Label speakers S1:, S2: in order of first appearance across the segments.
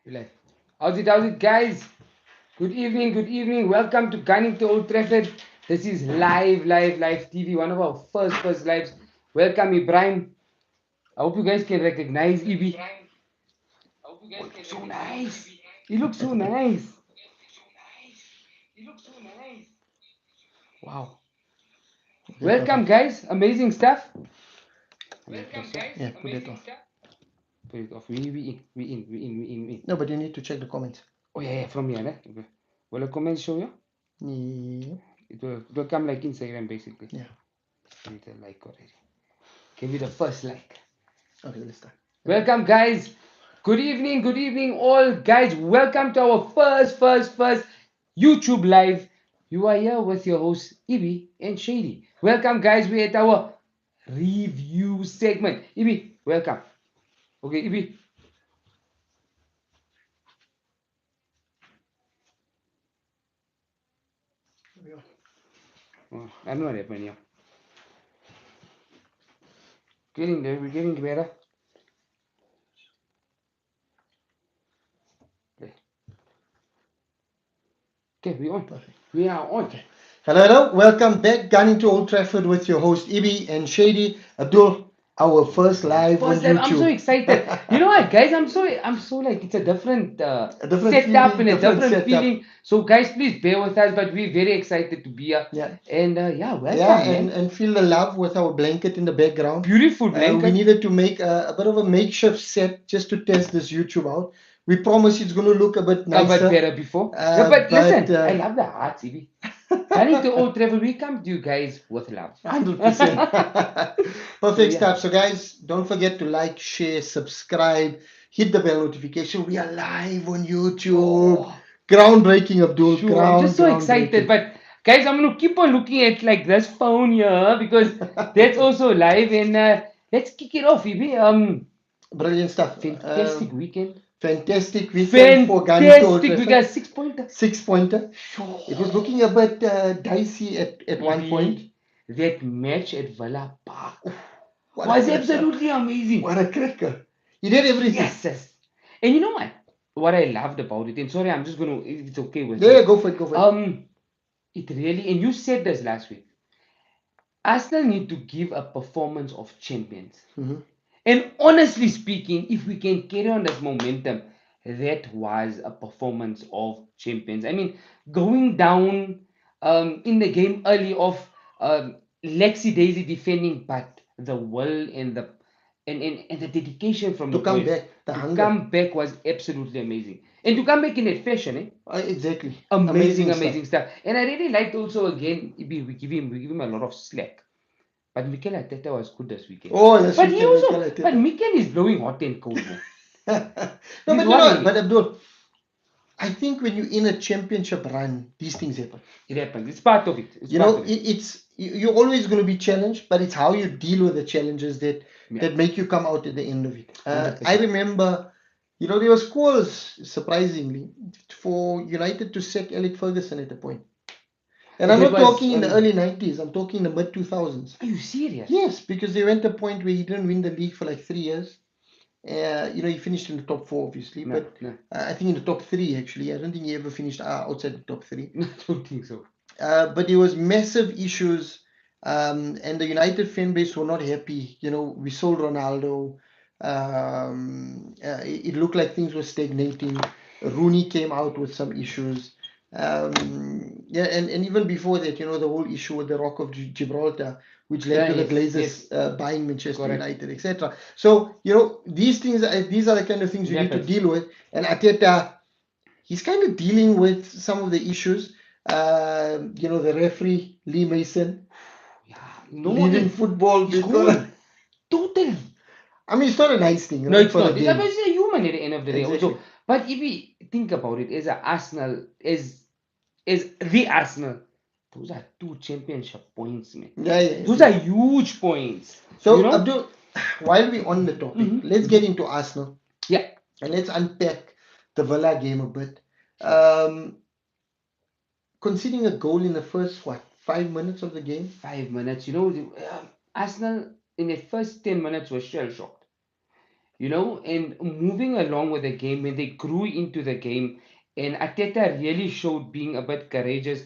S1: Like, how's it, guys? Good evening. Welcome to Gunning to Old Trafford. This is live TV, one of our first lives. Welcome, Ibrahim. I hope you guys can recognize Ibi. Oh, he looks so nice. He looks so nice. Wow.
S2: Okay,
S1: Welcome,
S2: perfect.
S1: guys. Amazing stuff.
S2: Yeah, put it off.
S1: Put it off. We in.
S2: No, but you need to check the comments.
S1: Oh, yeah, from here. Okay. Will the comments show you?
S2: Yeah.
S1: It will come like Instagram, basically.
S2: Yeah.
S1: I need a like already. Give me the first like.
S2: Okay, let's start.
S1: Welcome, guys. Good evening, all guys. Welcome to our first YouTube live. You are here with your hosts Ibi and Shady. Welcome, guys. We're at our review segment. Ibi, welcome. Okay, Ibi. Oh, I don't know what happened here. Getting there. We're getting better. Okay, okay, we on.
S2: Perfect.
S1: We are on.
S2: Okay. Hello. Welcome back. Gunning to Old Trafford with your host Ibi and Shady. Abdul, our first live on
S1: First time, I'm so
S2: YouTube.
S1: excited. You know what, guys? I'm so like it's a different
S2: A different
S1: setup
S2: feeling,
S1: and a
S2: different
S1: different
S2: setup.
S1: feeling. So, guys, please bear with us. But we're very excited to be here.
S2: Yeah.
S1: And yeah,
S2: Yeah,
S1: welcome, man.
S2: and feel the love with our blanket in the background.
S1: Beautiful
S2: We
S1: blanket.
S2: needed to make a bit of a makeshift set just to test this YouTube out. We promise it's going to look a bit
S1: A bit
S2: nicer.
S1: better before. Yeah, but
S2: But
S1: listen, I love the hearts, Ibi. Coming to Old Travel, we come to you guys with love.
S2: 100%.
S1: So
S2: Perfect
S1: yeah,
S2: stuff. So, guys, don't forget to like, share, subscribe, hit the bell notification. We are live on YouTube.
S1: oh,
S2: Groundbreaking, Abdul.
S1: sure. I'm just so excited.
S2: Groundbreaking.
S1: But guys, I'm gonna keep on looking at like this phone here because that's also live. And let's kick it off, Ibi.
S2: Brilliant stuff.
S1: Fantastic weekend.
S2: Fantastic weekend for Gunning to Old
S1: Fantastic. We
S2: Trafford.
S1: got 6 pointer.
S2: 6 pointer. It was looking a bit dicey at one point.
S1: Ibi, that match at Villa Park
S2: What
S1: was
S2: a cracker.
S1: absolutely amazing.
S2: What a cracker. He did everything.
S1: Yes. And you know what? What I loved about it, and sorry, I'm just gonna, if it's okay with
S2: Yeah,
S1: you.
S2: go for it, go for it.
S1: It really, and you said this last week, Arsenal need to give a performance of champions.
S2: Mhm.
S1: And honestly speaking, if we can carry on this momentum, that was a performance of champions. I mean, going down in the game early off, Lexi Daisy defending, but the will and the dedication from
S2: To
S1: the
S2: come
S1: boys
S2: back, the
S1: to
S2: hunger.
S1: come back was absolutely amazing. And to come back in that fashion,
S2: Exactly.
S1: amazing stuff. And I really liked also again, we give him a lot of slack. But Mikel Arteta was good this weekend.
S2: Oh, yes,
S1: But
S2: we
S1: he
S2: can
S1: also,
S2: it.
S1: but Mikel is blowing hot and cold, man.
S2: No,
S1: He's
S2: but you know,
S1: worrying
S2: but
S1: me.
S2: Abdul, I think when you're in a championship run, these things happen.
S1: It happens. It's part of it. It's
S2: You
S1: part
S2: know,
S1: of it.
S2: you're always going to be challenged, but it's how you deal with the challenges that
S1: Yeah,
S2: make you come out at the end of it. I
S1: 100%.
S2: remember, there was calls surprisingly for United to sack Elliot Ferguson at a point. And I'm
S1: That
S2: not
S1: was
S2: talking in the early 90s, I'm talking the mid 2000s.
S1: Are you serious?
S2: Yes, because they went to a point where he didn't win the league for like 3 years. He finished in the top four, obviously,
S1: No,
S2: but
S1: no,
S2: I think in the top three, actually. I don't think he ever finished outside the top three.
S1: I don't think so.
S2: But there was massive issues, and the United fan base were not happy. We sold Ronaldo. It looked like things were stagnating. Rooney came out with some issues. Yeah, and even before that, the whole issue with the Rock of Gibraltar, which led
S1: Yeah,
S2: to the
S1: yes,
S2: Glazers
S1: yes,
S2: buying Manchester
S1: correct.
S2: United, etc. So, these things, these are the kind of things
S1: It
S2: you need to
S1: happens.
S2: deal with. And Arteta, he's kind of dealing with some of the issues. The referee, Lee Mason,
S1: Yeah, no more.
S2: leaving football
S1: He's
S2: because,
S1: gone. Totally.
S2: I mean, it's not a nice thing,
S1: No,
S2: right,
S1: it's
S2: for the
S1: not. It's
S2: game.
S1: a human at the end of the day,
S2: Exactly.
S1: also. But if we think about it, as a Arsenal, as the Arsenal, those are 2 championship points, man.
S2: Yeah, yeah,
S1: Those are
S2: exactly.
S1: huge points. You
S2: So,
S1: know?
S2: Abdul, while we're on the topic,
S1: Mm-hmm.
S2: let's get into Arsenal
S1: Yeah.
S2: and let's unpack the Villa game a bit.
S1: Sure.
S2: Conceding a goal in the first, 5 minutes of the game?
S1: 5 minutes. Arsenal in the first 10 minutes was shell shocked. and moving along with the game, when they grew into the game, and Ateta really showed being a bit courageous.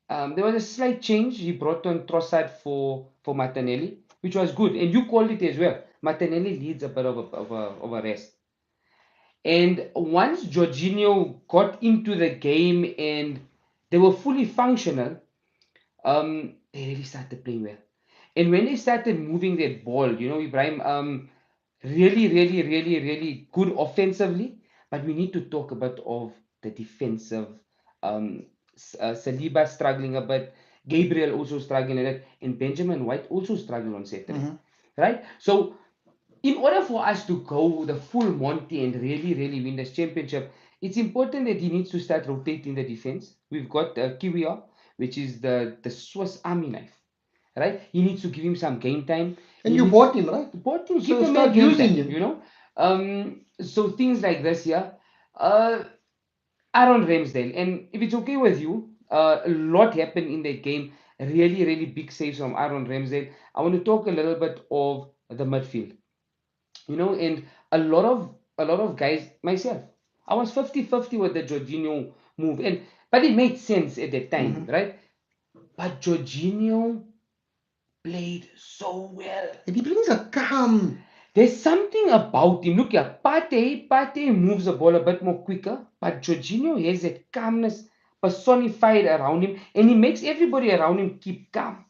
S1: There was a slight change. He brought on Trossard for Martinelli, which was good, and you called it as well. Martinelli needs a bit of a rest. And once Jorginho got into the game and they were fully functional, they really started playing well. And when they started moving that ball, Ibrahim, really, really, really, really good offensively. But we need to talk a bit of the defensive. Um, Saliba struggling a bit, Gabriel also struggling a bit, and Benjamin White also struggled on Saturday,
S2: Mm-hmm.
S1: right? So in order for us to go the full Monty and really, really win this championship, it's important that he needs to start rotating the defense. We've got Kiwior, which is the Swiss Army knife, right? He needs to give him some game time.
S2: And
S1: He
S2: you
S1: needs
S2: bought him, right?
S1: bought him, give
S2: So
S1: the man
S2: start
S1: game
S2: using
S1: time,
S2: him.
S1: So things like this, yeah. Uh, Aaron Ramsdale, and if it's okay with you, a lot happened in that game. Really, really big saves from Aaron Ramsdale. I want to talk a little bit of the midfield, and a lot of guys, myself, I was 50-50 with the Jorginho move, but it made sense at that time,
S2: Mm-hmm.
S1: right? But Jorginho played so well.
S2: And he brings a calm.
S1: There's something about him. Look here, Partey moves the ball a bit more quicker, but Jorginho has that calmness personified around him, and he makes everybody around him keep calm.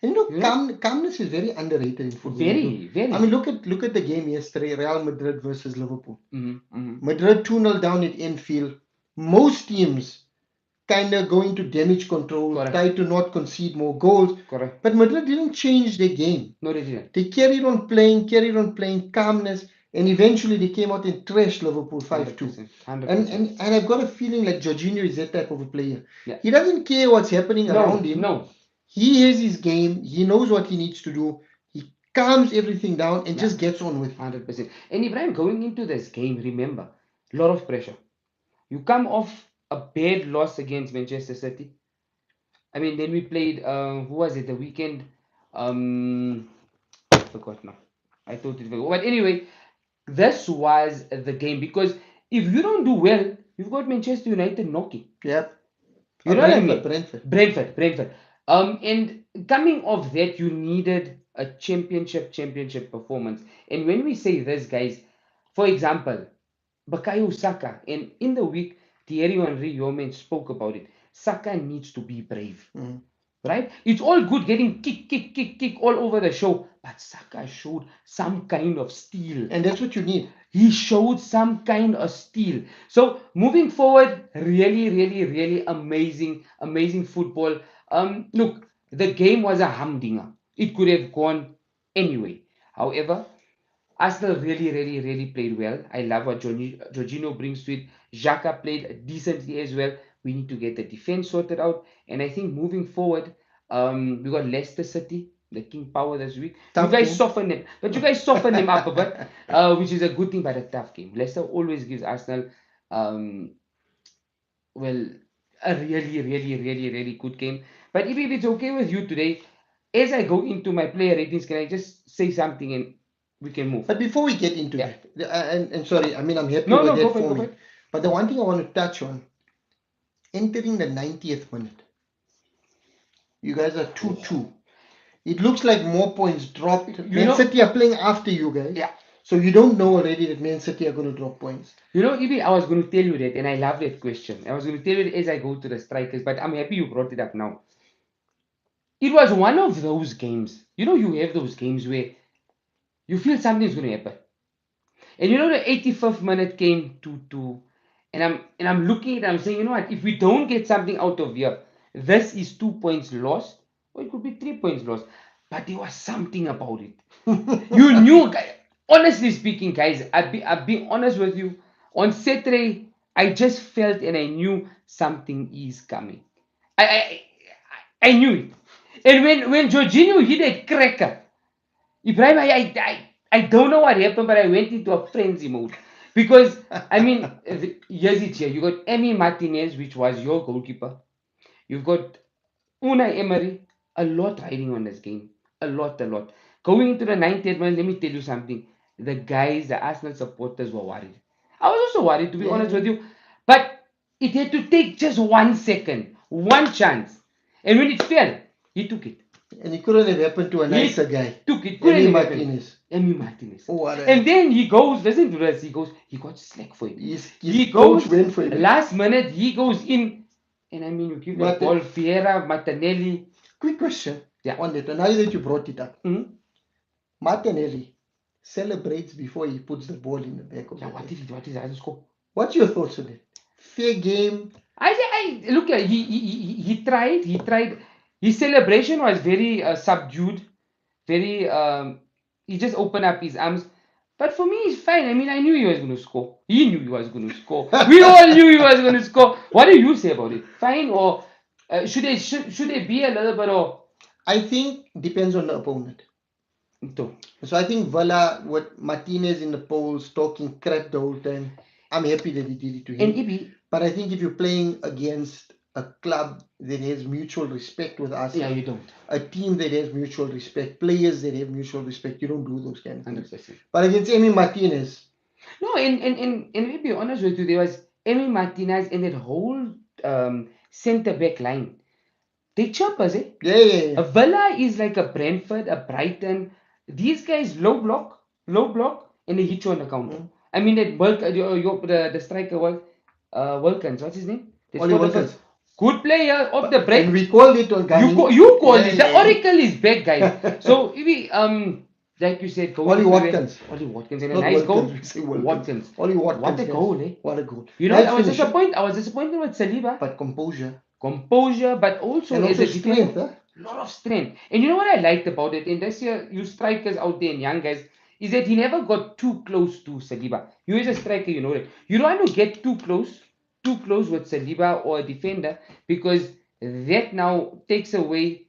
S2: And
S1: You know,
S2: calmness is very underrated in football.
S1: very,
S2: I
S1: very.
S2: mean, look at the game yesterday, Real Madrid versus Liverpool.
S1: Mm-hmm.
S2: Madrid 2-0 down at Anfield. Most teams kind of go into damage control,
S1: Correct,
S2: try to not concede more goals.
S1: correct.
S2: But Madrid didn't change their game.
S1: No, they didn't.
S2: They carried on playing, calmness, and eventually they came out and trashed Liverpool 5-2.
S1: 100%,
S2: And,
S1: 100%.
S2: and and I've got a feeling like Jorginho is that type of a player.
S1: Yeah.
S2: He doesn't care what's happening around
S1: No,
S2: him.
S1: no.
S2: He has his game. He knows what he needs to do. He calms everything down and
S1: Yeah,
S2: just gets on with it.
S1: 100%. And Ibrahim, going into this game, remember, a lot of pressure. You come off a bad loss against Manchester City. I mean, then we played, who was it, the weekend? I forgot now. I thought it was. But anyway, this was the game because if you don't do well, you've got Manchester United knocking.
S2: Yep.
S1: You know what I
S2: Brentford,
S1: mean?
S2: Brentford.
S1: Brentford. And coming off that, you needed a championship performance. And when we say this, guys, for example, Bakayo Saka, and in the week, Thierry Henry, your man, spoke about it. Saka needs to be brave,
S2: Mhm.
S1: right? It's all good getting kick all over the show, but Saka showed some kind of steel.
S2: And that's what you need.
S1: He showed some kind of steel. So moving forward, really, really, really amazing football. Look, the game was a humdinger. It could have gone anyway. However, Arsenal really, really, really played well. I love what Jorginho brings to it. Xhaka played decently as well. We need to get the defense sorted out. And I think moving forward, we got Leicester City, the King Power this week. You
S2: Tough
S1: guys
S2: game.
S1: soften them, but you guys soften them up a bit, which is a good thing, but a tough game. Leicester always gives Arsenal, um, well, a really, really, really, really good game. But if it's okay with you today, as I go into my player ratings, can I just say something and we can move?
S2: But before we get into
S1: Yeah.
S2: that, and sorry, I mean, I'm happy
S1: No,
S2: with
S1: no, go
S2: that
S1: for it,
S2: for
S1: go for
S2: me.
S1: it.
S2: But the one thing I want to touch on, entering the 90th minute, you guys are 2-2. It looks like more points dropped.
S1: You
S2: Man
S1: know,
S2: City are playing after you guys.
S1: yeah.
S2: So you don't know already that Man City are going to drop points.
S1: Ibi, I was going to tell you that, and I love that question. I was going to tell you it as I go to the strikers, but I'm happy you brought it up now. It was one of those games. You have those games where you feel something's going to happen. And the 85th minute came to, and I'm looking at it, I'm saying, you know what, if we don't get something out of here, this is 2 points lost, or it could be 3 points lost. But there was something about it. You knew, honestly speaking, guys, I'll be honest with you. On Saturday, I just felt and I knew something is coming. I I, I knew it. And when Jorginho hit a cracker, Ibrahim, I don't know what happened, but I went into a frenzy mode. Because, I mean, here's it here. You got Emi Martinez, which was your goalkeeper. You've got Unai Emery. A lot riding on this game. A lot. Going into the 90th minute, let me tell you something. the guys, the Arsenal supporters were worried. I was also worried, to be
S2: Yeah,
S1: honest
S2: yeah.
S1: with you. But it had to take just 1 second, one chance. And when it fell, he took it.
S2: And it couldn't have happened to a nicer
S1: He
S2: guy.
S1: took it. Couldn't
S2: Emi
S1: have happened.
S2: Martinez.
S1: Emi Martinez.
S2: Oh, what
S1: And
S2: a,
S1: then he goes, listen to this, he got slack for it.
S2: his
S1: He
S2: coach
S1: goes,
S2: went for him.
S1: last minute, he goes in. And I mean, you give that
S2: Marte-
S1: ball, Fiera, Martinelli.
S2: Quick question
S1: Yeah.
S2: on that. And now that you brought it up,
S1: Mhm.
S2: Martinelli celebrates before he puts the ball in the back of
S1: Yeah,
S2: the net.
S1: what is that score?
S2: What's your thoughts on it? Fair game.
S1: I look at he tried. His celebration was very subdued, very he just opened up his arms. But for me, it's fine. I mean, I knew he was going to score. He knew he was going to score. We all knew he was going to score. What do you say about it? Fine, or should they be a little bit of
S2: I think depends on the opponent.
S1: no.
S2: So I think Villa, what Martinez in the polls talking crap the whole time. I'm happy that he did it to
S1: And
S2: him.
S1: Ibi,
S2: But I think if you're playing against a club that has mutual respect with us,
S1: yeah, you don't.
S2: a team that has mutual respect, players that have mutual respect, you don't do those kind of things.
S1: 100%.
S2: But against Emi Martinez,
S1: No, and to be honest with you, there was Emi Martinez and that whole centre back line. They choppers, eh?
S2: yeah.
S1: A Villa is like a Brentford, a Brighton. These guys low block, and they hit you on the counter.
S2: Mm.
S1: I mean that the striker was Wilkins. What's his name? They
S2: Ollie
S1: scored the first
S2: Wilkins.
S1: good player of the break.
S2: And we called it on Gani.
S1: You call
S2: Yeah,
S1: it. The
S2: yeah.
S1: oracle is back, guys. So we like you said, going
S2: Ollie
S1: through
S2: Watkins.
S1: Ollie Watkins and a
S2: Not
S1: nice
S2: Wilkins,
S1: goal.
S2: we say Wilkins.
S1: Watkins.
S2: Ollie Watkins.
S1: What a
S2: yes.
S1: goal, eh?
S2: What a goal.
S1: You know,
S2: Nice
S1: I was
S2: finisher,
S1: disappointed. I was disappointed with Saliba.
S2: but composure.
S1: Composure, but also
S2: And
S1: as
S2: also
S1: a defender,
S2: strength, huh?
S1: lot of strength. And you know what I liked about it? And this year, you strikers out there and young guys, is that he never got too close to Saliba. You as a striker, you know that. You don't want to get too close with Saliba or a defender because that now takes away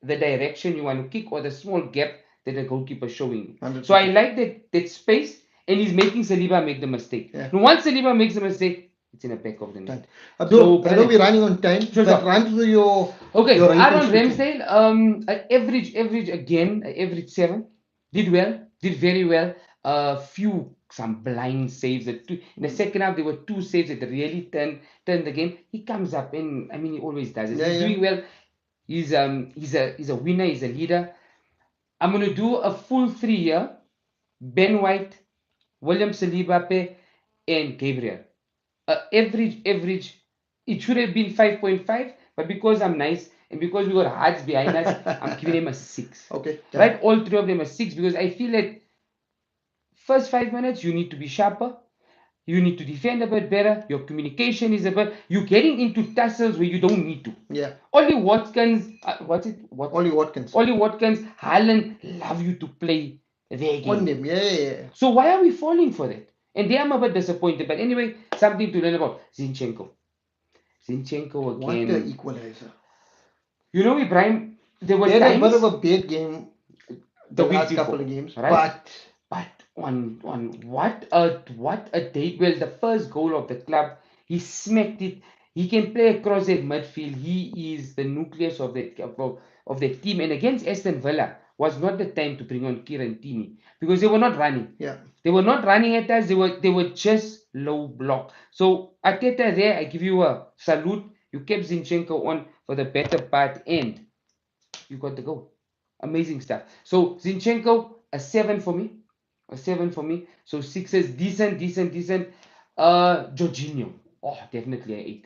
S1: the direction you want to kick or the small gap that the goalkeeper is showing.
S2: 100%.
S1: So I like that space, and he's making Saliba make the mistake.
S2: Yeah.
S1: Now, once Saliba makes the mistake, it's in the back of the net.
S2: Done. Abdul,
S1: So,
S2: I know
S1: brother,
S2: we're running on time,
S1: Sure,
S2: but
S1: sure.
S2: run through your
S1: Okay,
S2: your
S1: Aaron
S2: ratings quickly.
S1: Ramsdale, average again, average 7. Did well, did very well. Some blind saves. In the second half, there were 2 saves that really turned the game. He comes up and I mean he always does it.
S2: Yeah,
S1: He's
S2: yeah.
S1: doing well. He's a winner. He's a leader. I'm gonna do a full 3 year. Ben White, William Saliba, and Gabriel. Average. It should have been 5.5, but because I'm nice and because we got hearts behind us, I'm giving them a 6.
S2: Okay. Done.
S1: Right? All three of them a 6 because I feel that first 5 minutes you need to be sharper. You need to defend a bit better. Your communication is a bit. You're getting into tussles where you don't need to.
S2: Yeah.
S1: Ollie Watkins,
S2: Ollie Watkins.
S1: Ollie Watkins, Haaland love you to play their
S2: On
S1: game.
S2: them. Yeah.
S1: So why are we falling for that? And they are a bit disappointed. But anyway, something to learn about Zinchenko. Zinchenko
S2: What
S1: again.
S2: the equalizer.
S1: You know, Ibrahim, there were
S2: They had a
S1: times
S2: bit of a bad game the
S1: week
S2: last
S1: before,
S2: couple of games,
S1: right?
S2: but
S1: on what a day. Well, the first goal of the club, he smacked it. He can play across that midfield. He is the nucleus of that team. And against Aston Villa was not the time to bring on Kieran Tierney because they were not running.
S2: yeah.
S1: They were not running at us. They were just low block. So Arteta there, I give you a salute. You kept Zinchenko on for the better part, and you got the goal. Amazing stuff. So Zinchenko, a 7 for me. A 7 for me. So 6s, decent. Jorginho. Oh, definitely a 8.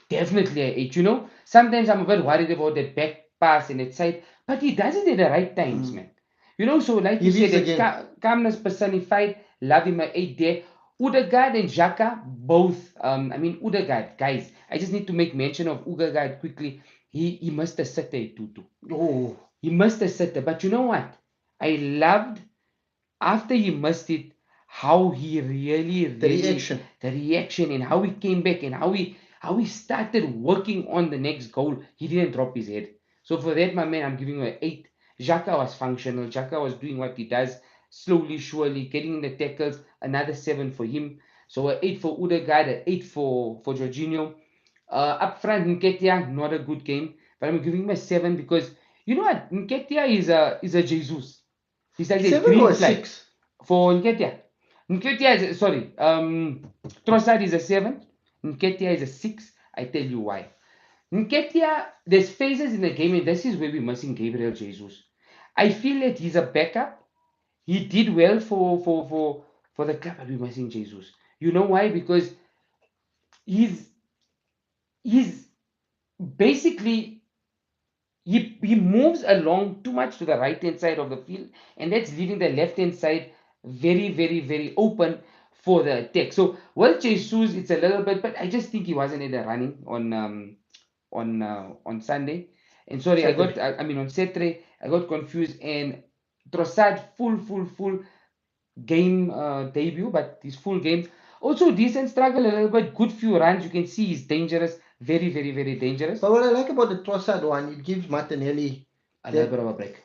S1: Definitely a 8. You know, sometimes I'm a bit worried about that back pass and that side, but he does it at the right times, man. You know, so like
S2: He
S1: you said,
S2: leads
S1: it's
S2: again.
S1: calmness personified. Love him at 8 there. Udegaard and Xhaka, both. I mean, Udegaard, guys, I just need to make mention of Udegaard quickly. He must have set there 2-2.
S2: Oh,
S1: He must have set there. But you know what? I loved after he missed it, how he really,
S2: the reaction.
S1: the reaction and how he came back and how he started working on the next goal. He didn't drop his head. So for that, my man, I'm giving him an 8. Xhaka was functional. Xhaka was doing what he does, slowly, surely, getting in the tackles. Another 7 for him. So an 8 for Udegaard, an 8 for Jorginho. Up front, Nketiah, not a good game, but I'm giving him a 7 because you know what? Nketiah is a Jesus. He's like a
S2: 7 or
S1: green
S2: a
S1: flag.
S2: 6?
S1: for Nketiah. Nketiah is, sorry, Trossard is a 7. Nketiah is a 6. I tell you why. Nketiah, there's phases in the game, and this is where we're missing Gabriel Jesus. I feel that he's a backup. He did well for the club, but we're missing Jesus. You know why? Because he's he's basically he moves along too much to the right hand side of the field, and that's leaving the left hand side very open for the attack. So well, Jesus, it's a little bit, but I just think he wasn't in the running on Sunday. And sorry,
S2: Saturday.
S1: I mean on Saturday, I got confused. And Trossard full game debut, but his full game also decent struggle a little bit, good few runs. You can see he's dangerous, very dangerous.
S2: But what I like about the Trossard one, it gives Martinelli
S1: A little
S2: that
S1: bit of a break.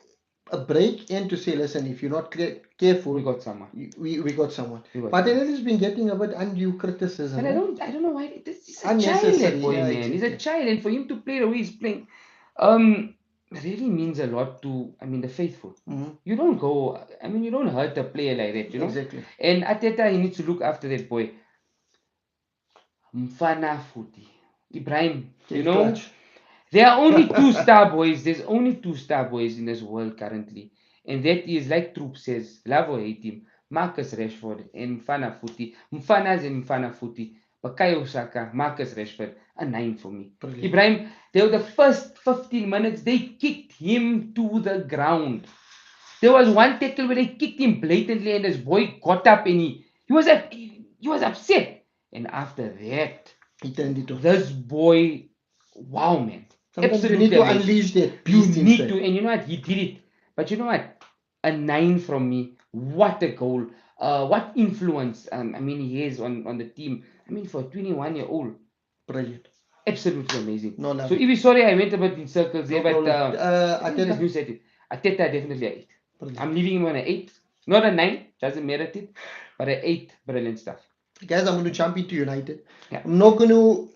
S2: a break and to say, listen, if you're not careful,
S1: We got someone.
S2: we got someone.
S1: We got someone.
S2: Martinelli's been getting a bit undue criticism.
S1: And
S2: eh?
S1: I don't know why. He's a
S2: Unnecessary,
S1: child, that boy,
S2: yeah,
S1: man. He's a
S2: exactly.
S1: child, and for him to play the way he's playing, really means a lot to, I mean, the faithful.
S2: Mhm.
S1: You don't go, I mean, you don't hurt a player like that, you know.
S2: Exactly.
S1: And Ateta, he needs to look after that boy. Mfana Futi, Ibrahim, you
S2: He's
S1: know,
S2: clutch.
S1: there are only two star boys. There's only two star boys in this world currently, and that is, like Troop says, love or hate him, Marcus Rashford and Mfana Futi. Mfana's and Mfana Futi. Bakayo Saka, Marcus Rashford, a 9 for me.
S2: Brilliant.
S1: Ibrahim, they were the first 15 minutes, they kicked him to the ground. There was one tackle where they kicked him blatantly, and this boy got up and he was upset. And after that,
S2: He turned it off.
S1: this boy, wow, man.
S2: Sometimes
S1: Absolutely
S2: you need to
S1: amazing.
S2: unleash that
S1: You
S2: beast
S1: need
S2: inside.
S1: to, and you know what? He did it. But you know what? A 9 from me. What a goal. What influence, I mean, he has on the team. I mean, for a 21-year-old,
S2: Brilliant.
S1: absolutely amazing.
S2: No, love
S1: So,
S2: it.
S1: if you sorry, I went a bit in circles
S2: No
S1: there, but
S2: problem.
S1: I think this
S2: Ateta.
S1: new set it. Ateta definitely an 8.
S2: Brilliant.
S1: I'm leaving him on an 8. Not a 9, doesn't merit it, but an 8. Brilliant stuff.
S2: Guys, I'm going to jump into United.
S1: Yeah.
S2: I'm not going to,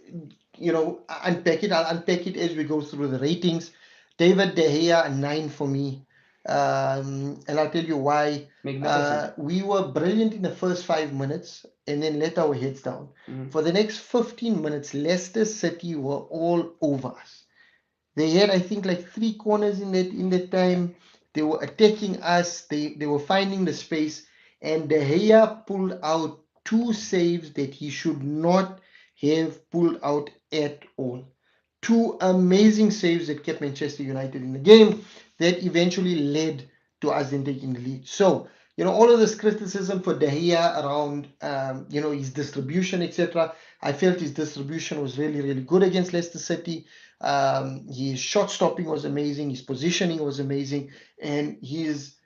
S2: unpack it. I'll unpack it as we go through the ratings. David De Gea, a 9 for me. And I'll tell you why.
S1: Magnificent.
S2: We were brilliant in the first 5 minutes and then let our heads down.
S1: Mhm.
S2: For the next 15 minutes, Leicester City were all over us. They had, I think, like 3 corners in that time. They were attacking us. They were finding the space. And De Gea pulled out 2 saves that he should not have pulled out at all. 2 amazing saves that kept Manchester United in the game that eventually led to us then taking the lead. So, all of this criticism for De Gea around, his distribution, etc. I felt his distribution was really good against Leicester City. His shot stopping was amazing. His positioning was amazing, and his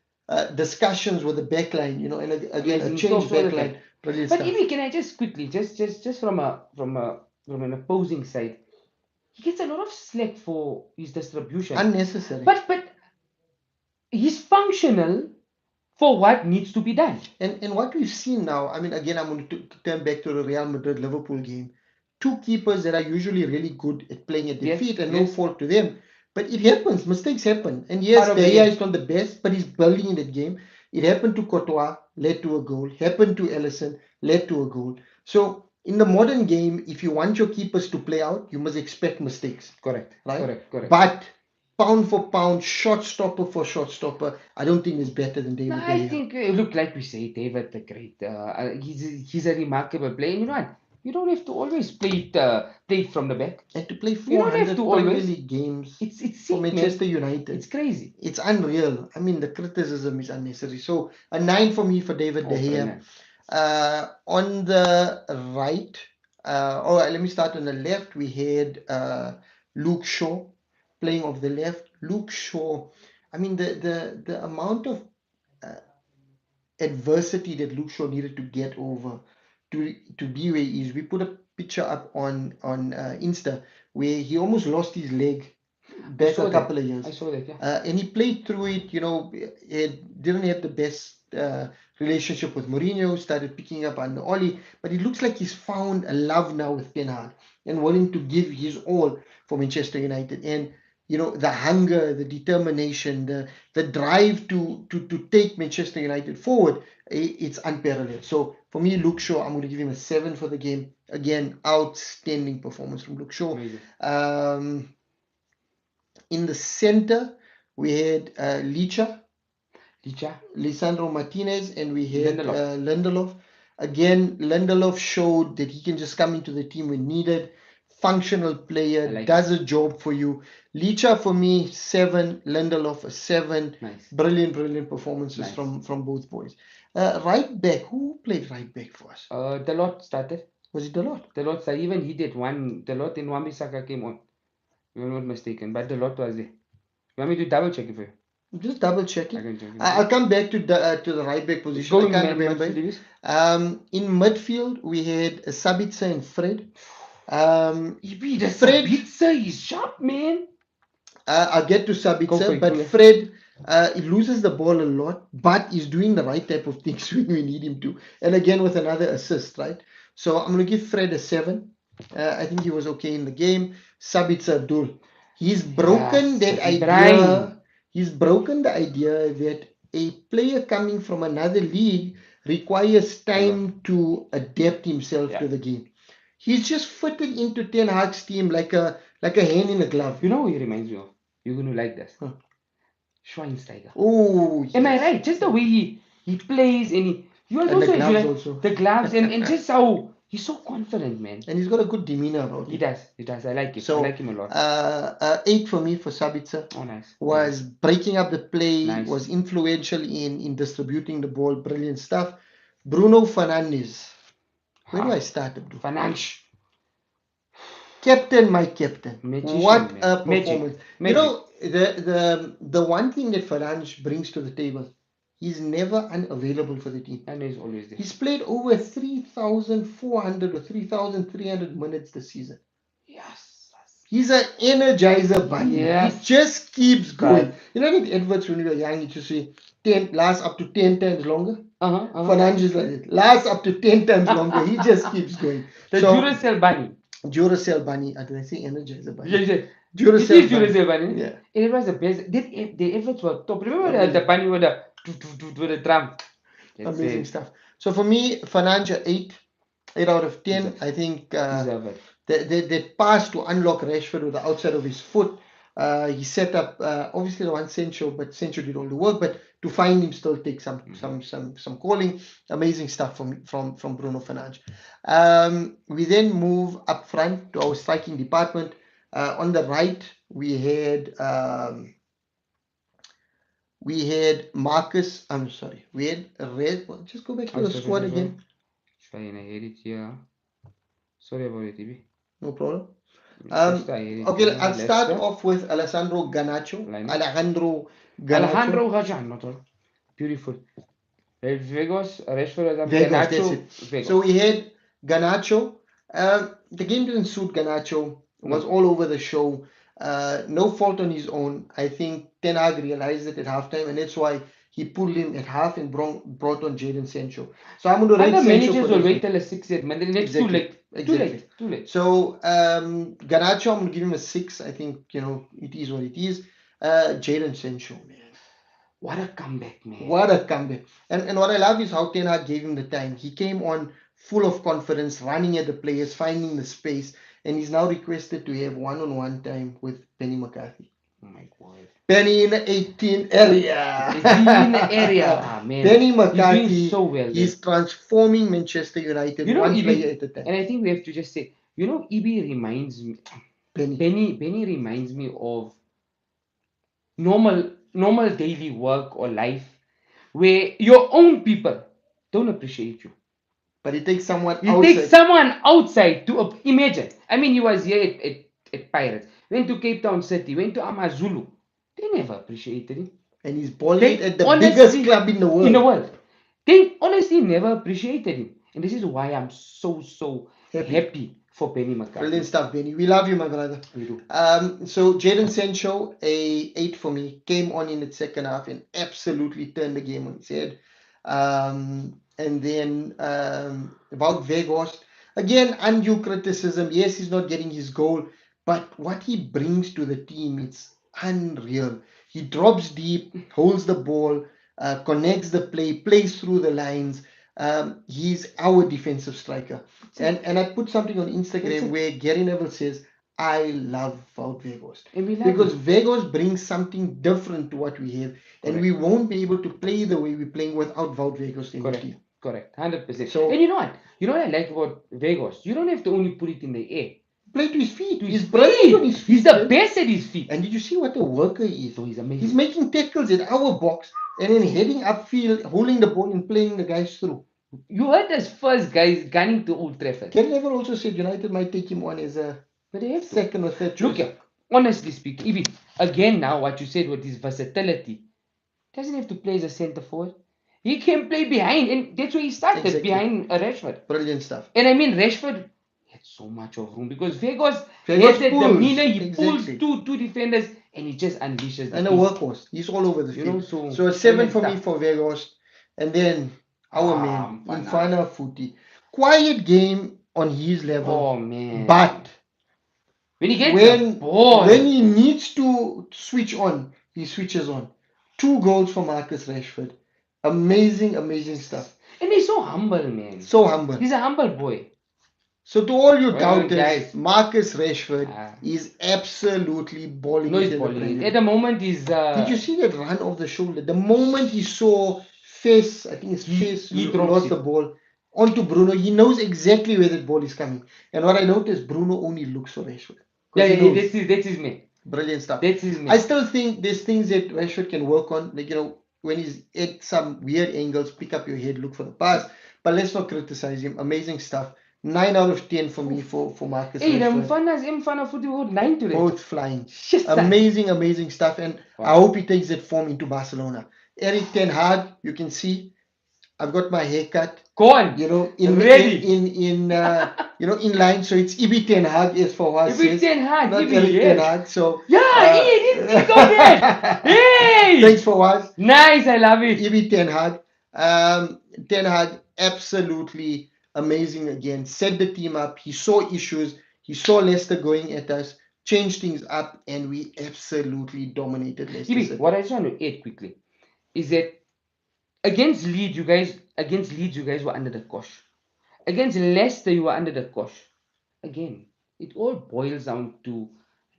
S2: discussions with the backline, and again
S1: Amazing.
S2: a
S1: So
S2: changed
S1: the
S2: backline,
S1: back.
S2: brilliant
S1: But
S2: stuff.
S1: even, can I just quickly, just from an opposing side, he gets a lot of slack for his distribution.
S2: Unnecessary.
S1: But he's functional for what needs to be done.
S2: And what we've seen now, I mean, again, I'm going to turn back to the Real Madrid Liverpool game. 2 keepers that are usually really good at playing at their
S1: Yes,
S2: feet, and no
S1: yes.
S2: fault to them. But it happens, mistakes happen. And yes,
S1: Part of the
S2: De Gea
S1: game.
S2: is not the best, but he's building in that game. It happened to Courtois, led to a goal. Happened to Ellison, led to a goal. So in the modern game, if you want your keepers to play out, you must expect mistakes.
S1: Correct.
S2: Right?
S1: Correct.
S2: But pound for pound, shot stopper for shot stopper, I don't think is better than David
S1: No,
S2: De
S1: I
S2: Gea.
S1: think, look, like we say, David the Great. He's a remarkable player. And you know what? You don't have to always play it from the back.
S2: And to play
S1: You don't have
S2: 400
S1: to
S2: Premier
S1: always.
S2: League games
S1: It's
S2: for
S1: sick, man.
S2: Manchester United,
S1: It's crazy.
S2: it's unreal. I mean, the criticism is unnecessary. So a 9 for me for David De Gea.
S1: Brilliant.
S2: On the right, let me start on the left. We had Luke Shaw playing off the left. Luke Shaw, I mean, the amount of adversity that Luke Shaw needed to get over to be where he is. We put a picture up on Insta where he almost lost his leg back a couple of years.
S1: I saw that, yeah.
S2: And he played through it. He didn't have the best relationship with Mourinho. Started picking up on Oli, but it looks like he's found a love now with Ten Hag and willing to give his all for Manchester United. And the hunger, the determination, the drive to take Manchester United forward, it's unparalleled. So for me, Luke Shaw, I'm going to give him a 7 for the game. Again, outstanding performance from Luke Shaw.
S1: Amazing.
S2: In the center, we had
S1: Licha,
S2: Lisandro Martinez, and we had
S1: Lindelof.
S2: Lindelof. Again, Lindelof showed that he can just come into the team when needed. Functional player,
S1: I like
S2: does a job for you. Licha for me, 7. Lindelof a 7.
S1: Nice.
S2: Brilliant performances
S1: Nice.
S2: from both boys. Right back, who played right back for us?
S1: Delort started.
S2: Was it Delort?
S1: Delort started. Even he did one. Delort and Wan-Bissaka came on. If I'm not mistaken. But Delort was there. You want me to double check it for you?
S2: Just double
S1: I
S2: checking.
S1: can check it.
S2: I'll come back to the right back position.
S1: Go
S2: I can't
S1: man,
S2: remember.
S1: Lewis.
S2: In midfield, we had Sabitzer and Fred.
S1: The
S2: Fred,
S1: pizza is sharp, man.
S2: I'll get to
S1: Go for
S2: Sabitzer,
S1: it,
S2: but
S1: go, yeah.
S2: Fred, he loses the ball a lot, but he's doing the right type of things when we need him to. And again, with another assist, right? So I'm going to give Fred a 7. I think he was okay in the game. Sabitzer Abdul, he's broken that idea.
S1: Brian.
S2: He's broken the idea that a player coming from another league requires time to adapt himself
S1: Yeah.
S2: to the game. He's just fitted into Ten Hag's team like a hand in a glove.
S1: You know who he reminds me of? You're going to like this.
S2: Huh.
S1: Schweinsteiger.
S2: Oh, yes.
S1: Am I right? Just the way he plays and he was
S2: And
S1: also,
S2: the gloves
S1: like,
S2: also.
S1: the gloves and just how he's so confident, man.
S2: And he's got a good demeanor about
S1: He
S2: him.
S1: does. He does. I like him.
S2: So,
S1: I like him a lot.
S2: 8 for me for Sabitzer.
S1: Oh, nice.
S2: Was breaking up the play,
S1: Nice.
S2: was influential in distributing the ball, brilliant stuff. Bruno Fernandes. Where do I start, Abdul?
S1: Finance.
S2: Captain, my captain.
S1: Magician,
S2: What
S1: man.
S2: a performance.
S1: Magic.
S2: You know, the one thing that Fernandes brings to the table, he's never unavailable for the team.
S1: And he's always there.
S2: He's played over 3,400 or 3,300 minutes this season.
S1: Yes.
S2: He's an energizer bunny.
S1: Yes.
S2: He just keeps going.
S1: Right.
S2: You know, in adverts when we were young, you used to say 10 lasts up to 10 times longer. Fernandes is like it. Lasts up to 10 times longer. He just keeps going.
S1: The
S2: So,
S1: Duracell bunny.
S2: Duracell bunny. Did I say energizer bunny?
S1: Yeah, it
S2: Duracell
S1: is
S2: bunny.
S1: Duracell bunny.
S2: Yeah.
S1: And it was the best. The efforts were top. Remember the bunny with the drum? That's
S2: Amazing
S1: it.
S2: stuff. So for me, Fernandes 8 out of 10.
S1: Deserve.
S2: I think
S1: Deserve it.
S2: that pass to unlock Rashford with the outside of his foot. He set up obviously the one Sancho, but Sancho did all the work. But to find him still take some calling. Amazing stuff from Bruno Fernandes. We then move up front to our striking department. On the right, we had Marcus. I'm sorry. We had Red. Just go back to the squad again.
S1: Fine, I hate it here. Sorry about it, Ibi.
S2: No problem. Okay, I'll start off with Alessandro Garnacho. Alejandro
S1: Garnacho. Beautiful. Vegos, Rashford,
S2: Garnacho. So we had Garnacho. The game didn't suit Garnacho. Was all over the show. No fault on his own. I think Ten Hag realized it at halftime, and that's why he pulled him at half and brought on Jadon Sancho. So I'm going to rate Sancho.
S1: Managers will wait till the 6th minute. It's too late. Too late.
S2: So Garnacho, I'm going to give him a 6. I think it is what it is. Jadon Sancho, man.
S1: What a comeback, man.
S2: What a comeback. And what I love is how Ten Hag gave him the time. He came on full of confidence, running at the players, finding the space, and he's now requested to have one-on-one time with Penny McCarthy.
S1: Oh my God.
S2: Penny in the 18 area.
S1: 18 area. Man.
S2: Penny McCarthy
S1: He's doing so well.
S2: He's transforming Manchester United one player at a time.
S1: And I think we have to just say, EB reminds me. Penny reminds me of normal daily work or life where your own people don't appreciate you.
S2: But it takes someone
S1: outside to imagine. I mean, he was here at Pirates, went to Cape Town City, went to Amazulu. They never appreciated him.
S2: And he's balling at the biggest club in the world.
S1: They honestly never appreciated him. And this is why I'm so happy for Penny McCarthy.
S2: Brilliant stuff, Penny. We love you, my brother.
S1: We do.
S2: So Jadon Sancho, a 8 for me, came on in the second half and absolutely turned the game on its head. And then about Weghorst, again, undue criticism. Yes, he's not getting his goal, but what he brings to the team, unreal. He drops deep, holds the ball, connects the play, plays through the lines. He's our defensive striker. And I put something on Instagram where Gary Neville says, I love Wout Weghorst.
S1: And we love
S2: Because
S1: him.
S2: Weghorst brings something different to what we have. And
S1: Correct.
S2: we won't be able to play the way we're playing without Wout Weghorst in the
S1: Correct.
S2: team.
S1: Correct. 100%.
S2: So-
S1: and you know what? You know what I like about Vegas? You don't have to only put it in the air.
S2: Play to his feet.
S1: To
S2: He's
S1: his
S2: brilliant on
S1: feet.
S2: his feet.
S1: He's the
S2: man.
S1: best at his feet.
S2: And did you see what a worker he is?
S1: So he's amazing.
S2: He's making tackles at our box and then heading upfield, holding the ball and playing the guys through.
S1: You heard us first, guys, gunning to Old Trafford.
S2: Ken Neville also said United might take him on as a
S1: But they have to.
S2: second or third choice.
S1: Look here, honestly speaking, even again now what you said with his versatility, doesn't have to play as a centre forward. He can play behind, and that's where he started,
S2: Exactly.
S1: behind Rashford.
S2: Brilliant stuff.
S1: And I mean, Rashford had so much of room because Vegas
S2: Vegas
S1: has that
S2: pulls,
S1: demeanor. He pulls
S2: exactly.
S1: two defenders and he just unleashes the
S2: And a
S1: beast.
S2: workhorse. He's all over the
S1: You
S2: field.
S1: know,
S2: So a 7
S1: brilliant
S2: for me
S1: stuff.
S2: for Vegas. And then our man,
S1: Mfana.
S2: Mfana Futi. Quiet game on his level.
S1: Oh man.
S2: But
S1: when he gets the ball,
S2: when he needs to switch on, he switches on. 2 goals for Marcus Rashford. Amazing, amazing stuff.
S1: and he's so humble, man.
S2: So humble.
S1: He's a humble boy.
S2: So to all you
S1: Well,
S2: doubters,
S1: guys.
S2: Marcus Rashford
S1: Ah.
S2: is absolutely balling
S1: No,
S2: it
S1: he's
S2: in the
S1: balling
S2: Premier
S1: it. At the moment, he's.
S2: Did you see that run off the shoulder? The moment he saw Face, I think it's Face,
S1: he
S2: who
S1: drops
S2: lost
S1: it.
S2: the ball onto Bruno, he knows exactly where that ball is coming. And what I noticed, Bruno only looks for Rashford. 'Cause
S1: Yeah,
S2: he
S1: yeah,
S2: knows.
S1: that's his man.
S2: Brilliant stuff.
S1: That's his man.
S2: I still think there's things that Rashford can work on. Like, when he's at some weird angles, pick up your head, look for the pass. But let's not criticize him. Amazing stuff. 9 out of 10 for me for Marcus
S1: Hey, the
S2: Rashford.
S1: Mfana football 9 today.
S2: Both flying.
S1: Shit, son.
S2: Amazing, amazing stuff. And I
S1: Wow.
S2: hope he takes that form into Barcelona. Eric Ten Hag, you can see, I've got my haircut.
S1: Go on. Ready.
S2: In line. So it's Ibi Ten Hag is for what
S1: Ibi Ten Hag,
S2: not
S1: Ibi,
S2: Eric
S1: yes.
S2: Ten Hag. So
S1: Yeah, he didn't think of that. Hey!
S2: Thanks for what.
S1: Nice, I love it.
S2: Ibi Ten Hag. Ten Hag, absolutely amazing again. Set the team up. He saw issues. He saw Leicester going at us, changed things up, and we absolutely dominated Leicester
S1: Ibi,
S2: City.
S1: what I just want to add quickly is that against Leeds, you guys were under the cosh. Against Leicester, you were under the cosh. Again, it all boils down to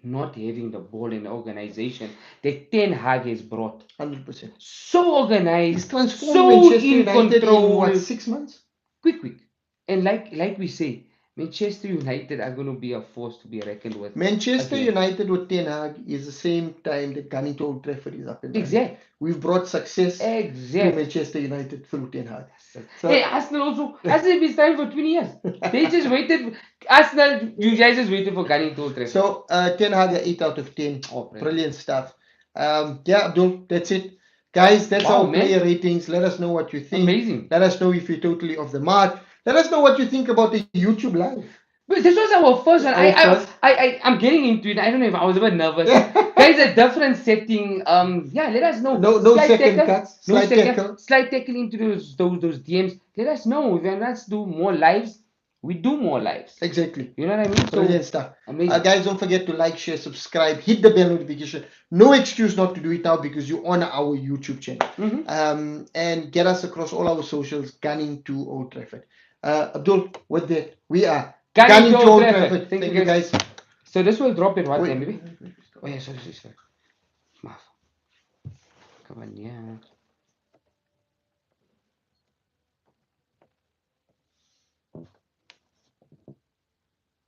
S1: not having the ball in the organization that Ten Hag has brought.
S2: 100%.
S1: So organized,
S2: He's transformed
S1: so
S2: Manchester
S1: in
S2: United
S1: control.
S2: in what, 6 months?
S1: Quick. And like we say, Manchester United are going to be a force to be reckoned with.
S2: Manchester
S1: Again.
S2: United with Ten Hag is the same time that gunning to Old Trafford is up and running.
S1: Exactly.
S2: We've brought success to
S1: Exactly.
S2: Manchester United through Ten Hag. So-
S1: Hey, Arsenal has been signed for 20 years. They just waited. Arsenal, you guys just waited for gunning to Old Trafford.
S2: So Ten Hag, 8 out of 10.
S1: Oh,
S2: Brilliant stuff. Yeah, Abdul, that's it. Guys, that's
S1: Wow,
S2: our
S1: man.
S2: player ratings. Let us know what you think.
S1: Amazing.
S2: Let us know if you're totally off the mark. Let us know what you think about the YouTube live.
S1: But this was our first one.
S2: Our first.
S1: I'm getting into it. I don't know if I was a bit nervous. Guys, a different setting. Yeah, let us know.
S2: No
S1: Slide
S2: second
S1: tackle.
S2: cuts.
S1: No
S2: Slide
S1: second.
S2: tackle.
S1: Slide tackle into those DMs. Let us know. If you want us to do more lives, we do more lives.
S2: Exactly.
S1: You know what I mean?
S2: Brilliant stuff.
S1: Amazing.
S2: Guys, don't forget to like, share, subscribe, hit the bell notification. No excuse not to do it now because you're on our YouTube channel.
S1: Mhm.
S2: And get us across all our socials, gunning to Old Trafford. Abdul, with that, we are
S1: Gunning to Old Trafford.
S2: Thank you, guys.
S1: So this will drop at what
S2: Wait.
S1: time, maybe? Oh yeah, sorry. Maaf. Come on, yeah.